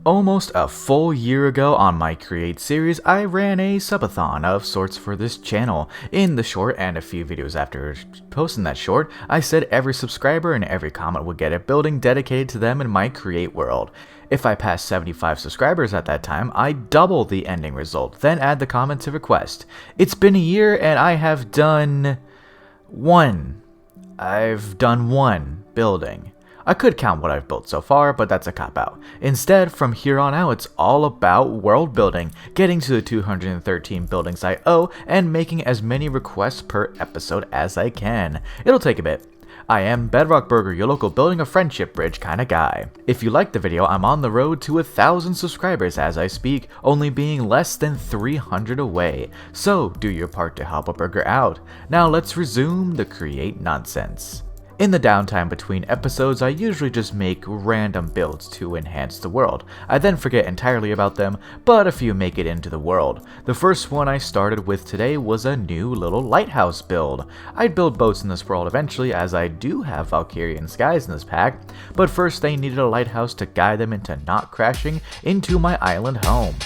Almost a full year ago on my Create series, I ran a subathon of sorts for this channel. In the short and a few videos after posting that short, I said every subscriber and every comment would get a building dedicated to them in my Create world. If I passed 75 subscribers at that time, I'd double the ending result, then add the comment to request. It's been a year and I have done one. I've done one building. I could count what I've built so far, but that's a cop-out. Instead, from here on out, it's all about world building, getting to the 213 buildings I owe, and making as many requests per episode as I can. It'll take a bit. I am Bedrock Burger, your local building a friendship bridge kinda guy. If you liked the video, I'm on the road to 1,000 subscribers as I speak, only being less than 300 away. So, do your part to help a burger out. Now let's resume the Create nonsense. In the downtime between episodes, I usually just make random builds to enhance the world. I then forget entirely about them, but a few make it into the world. The first one I started with today was a new little lighthouse build. I'd build boats in this world eventually, as I do have Valkyrian skies in this pack, but first they needed a lighthouse to guide them into not crashing into my island home.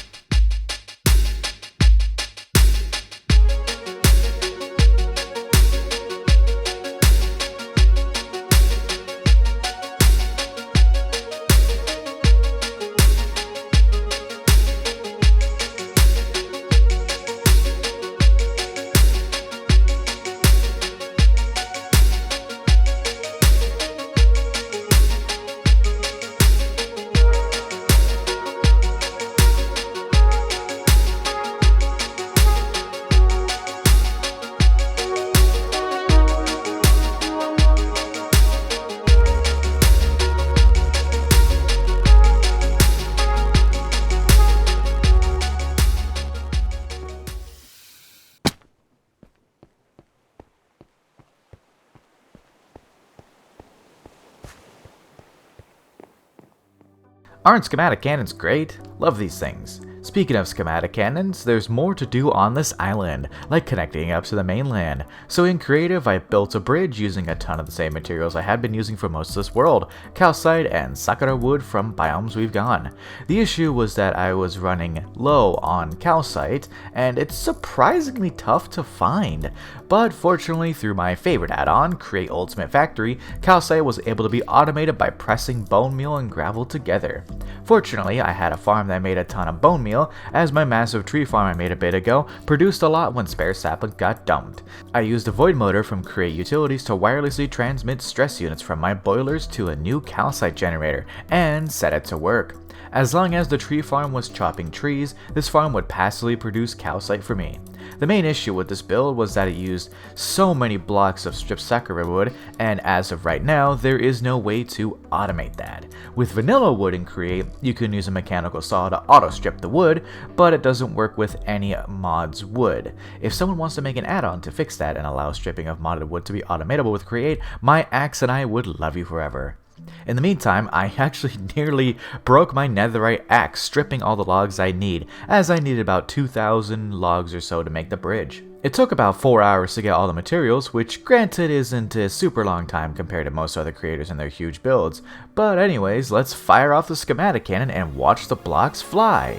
Aren't schematic cannons great? Love these things. Speaking of schematic cannons, there's more to do on this island, like connecting up to the mainland. So in Creative, I built a bridge using a ton of the same materials I had been using for most of this world, calcite and sakura wood from biomes we've gone. The issue was that I was running low on calcite, and it's surprisingly tough to find. But fortunately, through my favorite add-on, Create Ultimate Factory, calcite was able to be automated by pressing bone meal and gravel together. Fortunately, I had a farm that made a ton of bone meal, as my massive tree farm I made a bit ago produced a lot when spare saplings got dumped. I used a void motor from Create Utilities to wirelessly transmit stress units from my boilers to a new calcite generator, and set it to work. As long as the tree farm was chopping trees, this farm would passively produce calcite for me. The main issue with this build was that it used so many blocks of stripped sakura wood, and as of right now, there is no way to automate that. With vanilla wood in Create, you can use a mechanical saw to auto-strip the wood, but it doesn't work with any mods wood. If someone wants to make an add-on to fix that and allow stripping of modded wood to be automatable with Create, my axe and I would love you forever. In the meantime, I actually nearly broke my netherite axe stripping all the logs I need, as I needed about 2,000 logs or so to make the bridge. It took about 4 hours to get all the materials, which granted isn't a super long time compared to most other creators and their huge builds, but anyways, let's fire off the schematic cannon and watch the blocks fly.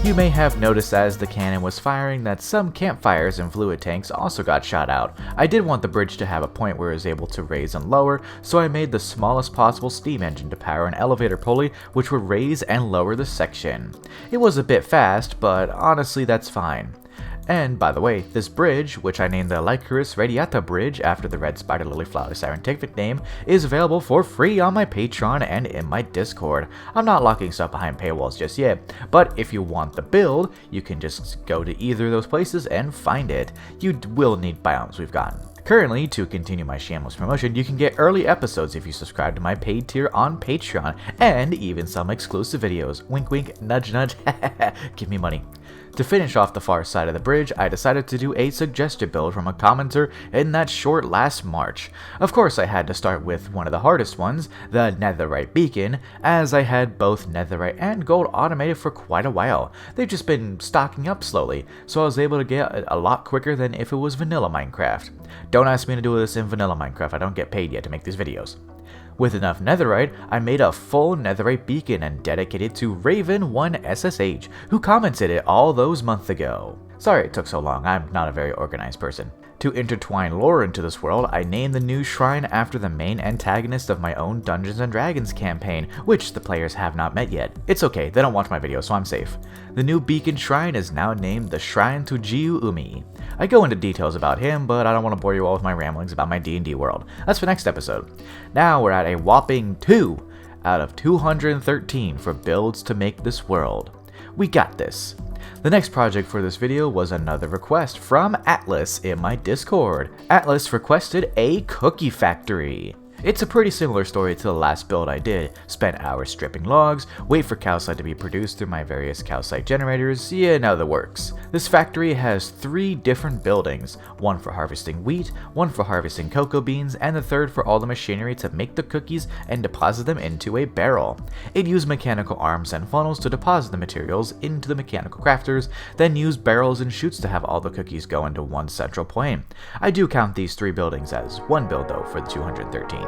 You may have noticed as the cannon was firing that some campfires and fluid tanks also got shot out. I did want the bridge to have a point where it was able to raise and lower, so I made the smallest possible steam engine to power an elevator pulley which would raise and lower the section. It was a bit fast, but honestly that's fine. And by the way, this bridge, which I named the Lycoris Radiata Bridge after the red spider lily flower scientific name, is available for free on my Patreon and in my Discord. I'm not locking stuff behind paywalls just yet, but if you want the build, you can just go to either of those places and find it. You will need biomes we've gotten. Currently, to continue my shameless promotion, you can get early episodes if you subscribe to my paid tier on Patreon, and even some exclusive videos. Wink wink, nudge nudge, give me money. To finish off the far side of the bridge, I decided to do a suggested build from a commenter in that short last March. Of course, I had to start with one of the hardest ones, the Netherite Beacon, as I had both Netherite and gold automated for quite a while. They've just been stocking up slowly, so I was able to get a lot quicker than if it was vanilla Minecraft. Don't ask me to do this in vanilla Minecraft, I don't get paid yet to make these videos. With enough netherite, I made a full netherite beacon and dedicated to Raven1SSH, who commented it all those months ago. Sorry it took so long, I'm not a very organized person. To intertwine lore into this world, I named the new shrine after the main antagonist of my own Dungeons & Dragons campaign, which the players have not met yet. It's okay, they don't watch my videos, so I'm safe. The new beacon shrine is now named the Shrine to Jiu-Umi. I go into details about him, but I don't want to bore you all with my ramblings about my D&D world. That's for next episode. Now we're at a whopping 2 out of 213 for builds to make this world. We got this. The next project for this video was another request from Atlas in my Discord. Atlas requested a cookie factory. It's a pretty similar story to the last build I did. Spent hours stripping logs, wait for calcite to be produced through my various calcite generators, you know the works. This factory has 3 different buildings, one for harvesting wheat, one for harvesting cocoa beans, and the third for all the machinery to make the cookies and deposit them into a barrel. It used mechanical arms and funnels to deposit the materials into the mechanical crafters, then used barrels and chutes to have all the cookies go into one central point. I do count these 3 buildings as one build though for the 213.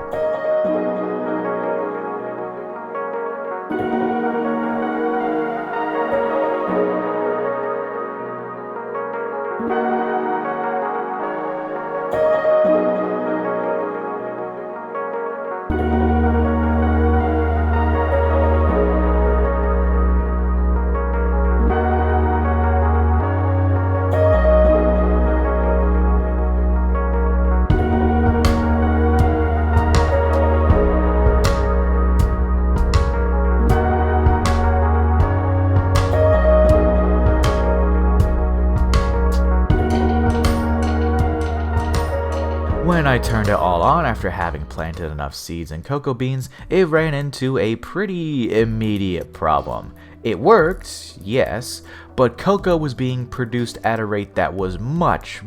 When I turned it all on after having planted enough seeds and cocoa beans, it ran into a pretty immediate problem. It worked, yes, but cocoa was being produced at a rate that was much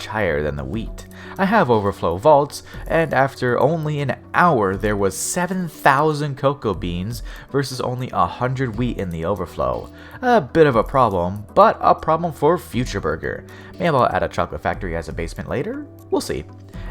higher than the wheat. I have overflow vaults, and after only an hour there was 7,000 cocoa beans versus only 100 wheat in the overflow. A bit of a problem, but a problem for future burger. Maybe I'll add a chocolate factory as a basement later? We'll see.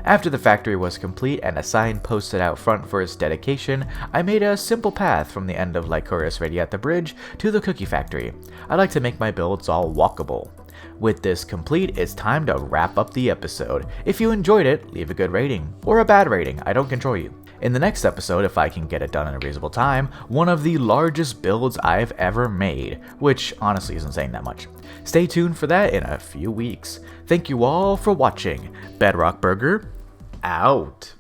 After the factory was complete and a sign posted out front for its dedication, I made a simple path from the end of Lycoris Radiata Bridge to the cookie factory. I like to make my builds all walkable. With this complete, it's time to wrap up the episode. If you enjoyed it, leave a good rating, or a bad rating, I don't control you. In the next episode, if I can get it done in a reasonable time, one of the largest builds I've ever made, which honestly isn't saying that much. Stay tuned for that in a few weeks. Thank you all for watching. Bedrock Burger, out.